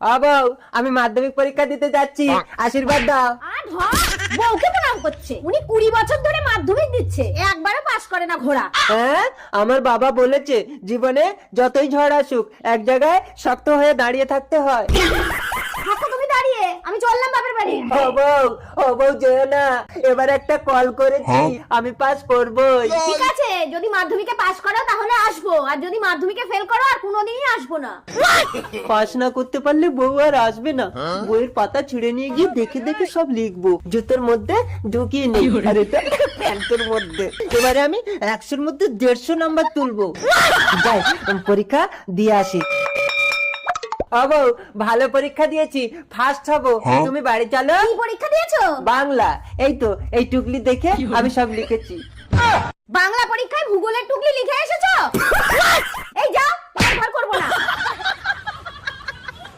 বউ, আমি মাধ্যমিক পরীক্ষা দিতে যাচ্ছি, আশীর্বাদ দাও। বউকে প্রণাম করছে, উনি 20 বছর ধরে মাধ্যমিক দিচ্ছে, একবারও পাস করে না ঘোড়া। হ্যাঁ, আমার বাবা বলেছে জীবনে যতই ঝড় আসুক এক জায়গায় শক্ত হয়ে দাঁড়িয়ে থাকতে হয়। থাকো তুমি দাঁড়িয়ে, আমি চললাম বাপের বাড়ি। ও বউ যেও না, এবার একটা কল করেছি, আমি পাস করবই। ঠিক আছে, যদি মাধ্যমিকে পাস করো তাহলে আসবো, আর যদি মাধ্যমিকে ফেল করো আর কোনোদিনই আসবো না। পাস না করতে পারলে বউ আর আসবে না। বইয়ের পাতা ছিঁড়ে নিয়ে গিয়ে দেখে দেখে সব লিখবো, জুতোর মধ্যে ঢুকিয়ে নেই, আর এটা প্যান্টের মধ্যে। এবারে আমি 100-র মধ্যে 150 নাম্বার তুলবো। যাই, পরীক্ষা দিয়ে আসি। বউ, ভালো পরীক্ষা দিয়েছি, ফার্স্ট হবো। তুমি বাড়ি চলো। কি পরীক্ষা দিয়েছো? বাংলা। এই তো, এই টুকলি দেখে আমি সব লিখেছি। বাংলা পরীক্ষায় ভূগোলের টুকলি লিখে এসেছো? এই যাও, আর ঘর করবো না।